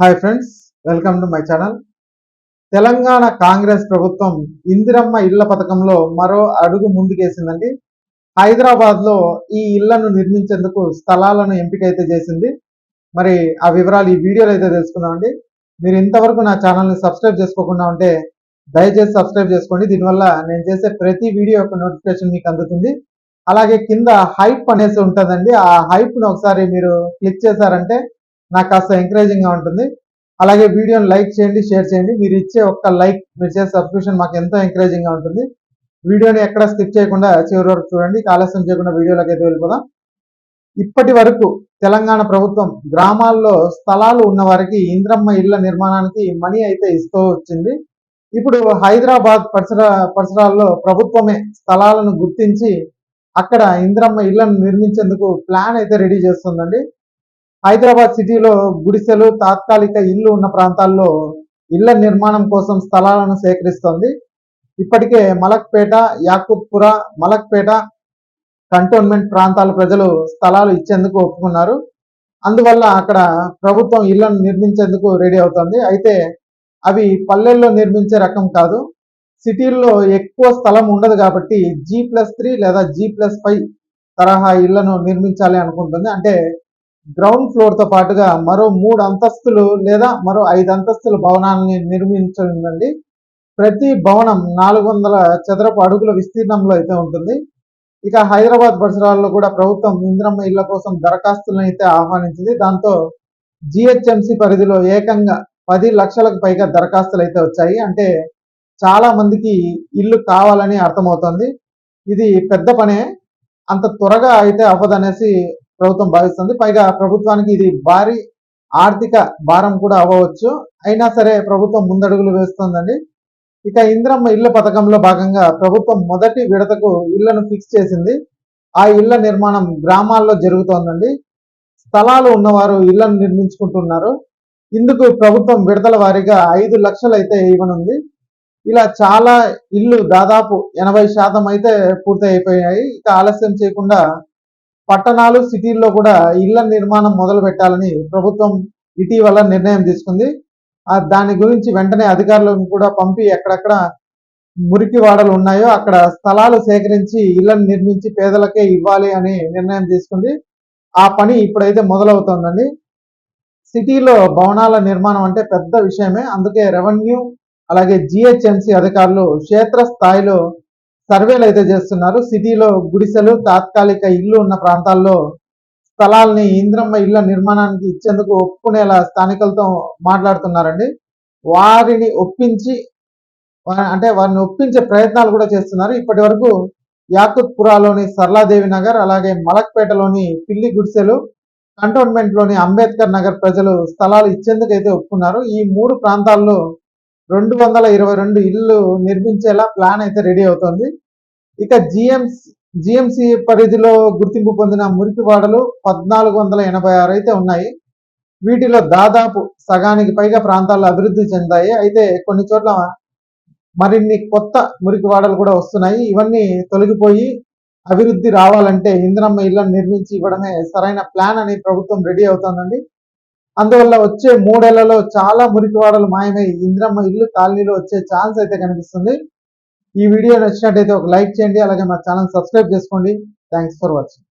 Hi friends, welcome to my channel. Telangana Congress ప్రభుత్వం ఇందిరమ్మ ఇళ్ల పథకంలో మరో అడుగు ముందుకేసిందండి. హైదరాబాద్లో ఈ ఇళ్లను నిర్మించేందుకు స్థలాలను ఎంపిక అయితే చేసింది. మరి ఆ వివరాలు ఈ వీడియోలో అయితే తెలుసుకుందామండి. మీరు ఇంతవరకు నా ఛానల్ని సబ్స్క్రైబ్ చేసుకోకుండా ఉంటే దయచేసి సబ్స్క్రైబ్ చేసుకోండి. దీనివల్ల నేను చేసే ప్రతి వీడియో యొక్క నోటిఫికేషన్ మీకు అందుతుంది. అలాగే కింద హైప్ అనేసి ఉంటుందండి. ఆ హైప్ను ఒకసారి మీరు క్లిక్ చేశారంటే నాకు కాస్త ఎంకరేజింగ్గా ఉంటుంది. అలాగే వీడియోని లైక్ చేయండి, షేర్ చేయండి. మీరు ఇచ్చే ఒక్క లైక్, మీరు చేసే సబ్స్క్రిప్షన్ మాకు ఎంతో ఎంకరేజింగ్గా ఉంటుంది. వీడియోని ఎక్కడ స్కిప్ చేయకుండా చివరి వరకు చూడండి. ఆలస్యం చేయకుండా వీడియోలోకి అయితే వెళ్ళిపోదాం. ఇప్పటి వరకు తెలంగాణ ప్రభుత్వం గ్రామాల్లో స్థలాలు ఉన్న వారికి ఇంద్రమ్మ ఇళ్ల నిర్మాణానికి మనీ అయితే ఇస్తూ వచ్చింది. ఇప్పుడు హైదరాబాద్ పరిసరాల్లో ప్రభుత్వమే స్థలాలను గుర్తించి అక్కడ ఇంద్రమ్మ ఇళ్లను నిర్మించేందుకు ప్లాన్ అయితే రెడీ చేస్తుందండి. హైదరాబాద్ సిటీలో గుడిసెలు, తాత్కాలిక ఇళ్లు ఉన్న ప్రాంతాల్లో ఇళ్ల నిర్మాణం కోసం స్థలాలను సేకరిస్తోంది. ఇప్పటికే మలక్పేట, యాకుత్పుర, మలక్పేట కంటోన్మెంట్ ప్రాంతాల ప్రజలు స్థలాలు ఇచ్చేందుకు ఒప్పుకున్నారు. అందువల్ల అక్కడ ప్రభుత్వం ఇళ్లను నిర్మించేందుకు రెడీ అవుతుంది. అయితే అవి పల్లెల్లో నిర్మించే రకం కాదు. సిటీల్లో ఎక్కువ స్థలం ఉండదు కాబట్టి G+3 లేదా G+5 తరహా ఇళ్లను నిర్మించాలి అనుకుంటుంది. అంటే గ్రౌండ్ ఫ్లోర్తో పాటుగా మరో 3 అంతస్తులు లేదా మరో 5 అంతస్తుల భవనాన్ని నిర్మించనుందండి. ప్రతి భవనం 400 చదరపు అడుగుల విస్తీర్ణంలో అయితే ఉంటుంది. ఇక హైదరాబాద్ పరిసరాల్లో కూడా ప్రభుత్వం ఇంద్రమ్మ ఇళ్ల కోసం దరఖాస్తులను అయితే ఆహ్వానించింది. దాంతో GHMC పరిధిలో ఏకంగా 10 లక్షలకు పైగా దరఖాస్తులు అయితే వచ్చాయి. అంటే చాలా మందికి ఇల్లు కావాలని అర్థమవుతుంది. ఇది పెద్ద పనే, అంత త్వరగా అయితే అవ్వదనేసి ప్రభుత్వం భావిస్తుంది. పైగా ప్రభుత్వానికి ఇది భారీ ఆర్థిక భారం కూడా అవ్వవచ్చు. అయినా సరే ప్రభుత్వం ముందడుగులు వేస్తోందండి. ఇక ఇంద్రమ్మ ఇళ్ల పథకంలో భాగంగా ప్రభుత్వం మొదటి విడతకు ఇళ్లను ఫిక్స్ చేసింది. ఆ ఇళ్ల నిర్మాణం గ్రామాల్లో జరుగుతోందండి. స్థలాలు ఉన్నవారు ఇళ్లను నిర్మించుకుంటున్నారు. ఇందుకు ప్రభుత్వం విడతల వారీగా 5 లక్షలు అయితే ఇవ్వనుంది. ఇలా చాలా ఇల్లు దాదాపు 80% అయితే పూర్తి అయిపోయాయి. ఇక ఆలస్యం చేయకుండా పట్టణాలు, సిటీల్లో కూడా ఇళ్ల నిర్మాణం మొదలు పెట్టాలని ప్రభుత్వం ఇటీవల నిర్ణయం తీసుకుంది. దాని గురించి వెంటనే అధికారులను కూడా పంపి ఎక్కడెక్కడ మురికి వాడలు ఉన్నాయో అక్కడ స్థలాలు సేకరించి ఇళ్లను నిర్మించి పేదలకే ఇవ్వాలి అని నిర్ణయం తీసుకుంది. ఆ పని ఇప్పుడైతే మొదలవుతోందండి. సిటీలో భవనాల నిర్మాణం అంటే పెద్ద విషయమే. అందుకే రెవెన్యూ అలాగే GHMC అధికారులు క్షేత్ర స్థాయిలో సర్వేలు అయితే చేస్తున్నారు. సిటీలో గుడిసెలు, తాత్కాలిక ఇల్లు ఉన్న ప్రాంతాల్లో స్థలాల్ని ఇంద్రమ్మ ఇళ్ల నిర్మాణానికి ఇచ్చేందుకు ఒప్పుకునేలా స్థానికులతో మాట్లాడుతున్నారండి. వారిని ఒప్పించే ప్రయత్నాలు కూడా చేస్తున్నారు. ఇప్పటి వరకు యాకుత్పురాలోని సర్లాదేవి నగర్, అలాగే మలక్పేటలోని పిల్లి గుడిసెలు, కంటోన్మెంట్లోని అంబేద్కర్ నగర్ ప్రజలు స్థలాలు ఇచ్చేందుకు అయితే ఒప్పుకున్నారు. ఈ 3 ప్రాంతాల్లో 222 ఇళ్లు నిర్మించేలా ప్లాన్ అయితే రెడీ అవుతుంది. ఇక GMC పరిధిలో గుర్తింపు పొందిన మురికివాడలు 1486 అయితే ఉన్నాయి. వీటిలో దాదాపు సగానికి పైగా ప్రాంతాల్లో అభివృద్ధి చెందాయి. అయితే కొన్ని చోట్ల మరిన్ని కొత్త మురికివాడలు కూడా వస్తున్నాయి. ఇవన్నీ తొలగిపోయి అభివృద్ధి రావాలంటే ఇంద్రమ్మ ఇళ్లను నిర్మించి ఇవ్వడమే సరైన ప్లాన్ అని ప్రభుత్వం రెడీ అవుతోందండి. అందువల్ల వచ్చే 3 ఏళ్లలో చాలా మురికివాడలు మాయమై ఇంద్రమ్మ ఇల్లు కాలనీలో వచ్చే ఛాన్స్ అయితే కనిపిస్తుంది. ఈ వీడియో నచ్చినట్టయితే ఒక లైక్ చేయండి, అలాగే మా ఛానల్ సబ్స్క్రైబ్ చేసుకోండి. Thanks for watching.